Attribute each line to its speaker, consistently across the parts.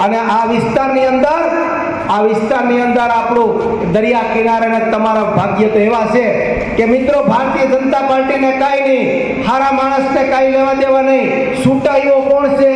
Speaker 1: અને આ વિસ્તારની અંદર આપણું દરિયા કિનારે તમારા ભાગ્ય તો એવા છે કે મિત્રો ભારતીય જનતા પાર્ટીને કાંઈ નહીં, હારા માણસને કાંઈ લેવા દેવા નહીં. છૂટાઈઓ કોણ છે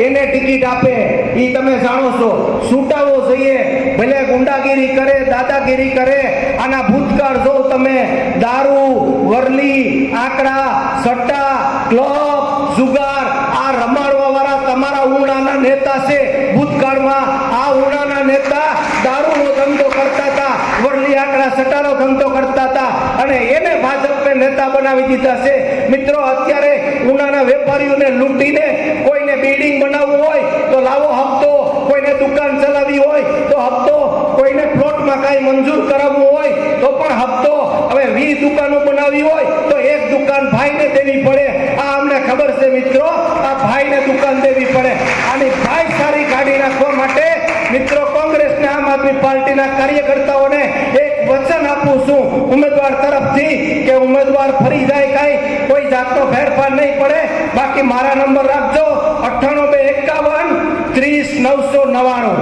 Speaker 1: એને ટિકિટ આપે એ તમે જાણો છો. છૂટાવો જોઈએ, ભલે ગુંડાગીરી કરે, દાદાગીરી કરે. આના ભૂતકાળ જો તમે દારૂ, વરલી, આંકડા, સટ્ટા, ક્લબ, જુગાર આ રમાડવા વાળા તમારા ઉનાના નેતા છે. ભૂતકાળમાં આ ઉનાના નેતા દારૂનો ધંધો કરતા હતા, વરલી આંકડા સટ્ટાનો ધંધો કરતા હતા અને એને ભાજપે નેતા બનાવી દીધા છે. મિત્રો અત્યારે ઉનાના વેપારીઓને લૂંટીને કોઈને બિલ્ડિંગ બનાવવું હોય તો લાવો હપ્તો, કોઈને દુકાન ચલાવવી હોય તો હપ્તો, કોઈને પ્લોટમાં કાંઈ મંજૂર કરાવવું હોય તો પણ હપ્તો. હવે 20 દુકાનો બનાવવી હોય તો એક દુકાન ભાઈને દેવી પડે. આ અમને ખબર છે મિત્રો, આ ભાઈને દુકાન દેવી પડે. આની ભાઈ સારી કાઢી નાખવા માટે મિત્રો કોંગ્રેસને આમ આદમી પાર્ટીના કાર્યકર્તાઓને એક વચન આપું છું ઉમેદવાર તરફથી કે ઉમેદવાર ફરી જાય, કાંઈ કોઈ જાતનો ફેરફાર નહીં પડે. બાકી મારા નંબર રાખજો 9851 30 999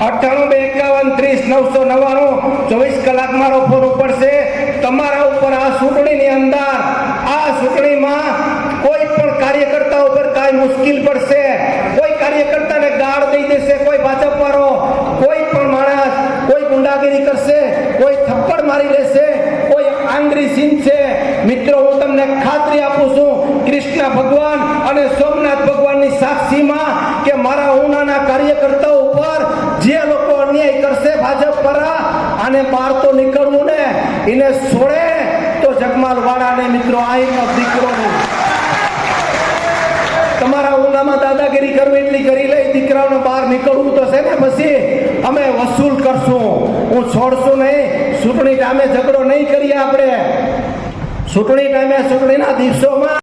Speaker 1: 9851 30 999. 24 કલાક મારો ફોન ઉપડશે તમારા ઉપર. આ ચૂંટણીમાં કોઈ પણ કાર્યકર્તા ઉપર કાંઈ મુશ્કેલ પડશે, કોઈ કાર્યકર્તાને ગાળ દઈ દેશે, કોઈ ભાજપ વાળો, કોઈ પણ માણસ કોઈ ગુંડાગીરી કરશે, કોઈ થપ્પડ મારી લેશે, કોઈ આંગળી સીંચશે, મિત્રો હું તમને ખાતરી આપું છું કૃષ્ણ ભગવાન અને સોમનાથ ભગવાનની સાક્ષીમાં કે મારા ઉનાના કાર્યકર્તાઓ ઉપર જે લોકો અન્યાય કરશે ભાજપ પર, આને બહાર તો નીકળવું ને, એને છોડે તો જગમાલ વાળાને મિત્રો આઈનો દીકરો નહીં. તમારા ઉનામાં દાદાગીરી કરવી એટલી કરી લઈ, દીકરાઓને બહાર નીકળવું તો છે ને, પછી અમે વસૂલ કરશું. હું છોડશું નહીં. ચૂંટણી ટાઈમે ઝઘડો નહીં કરીએ આપણે. ચૂંટણી ટાઈમે ચૂંટણીના દિવસોમાં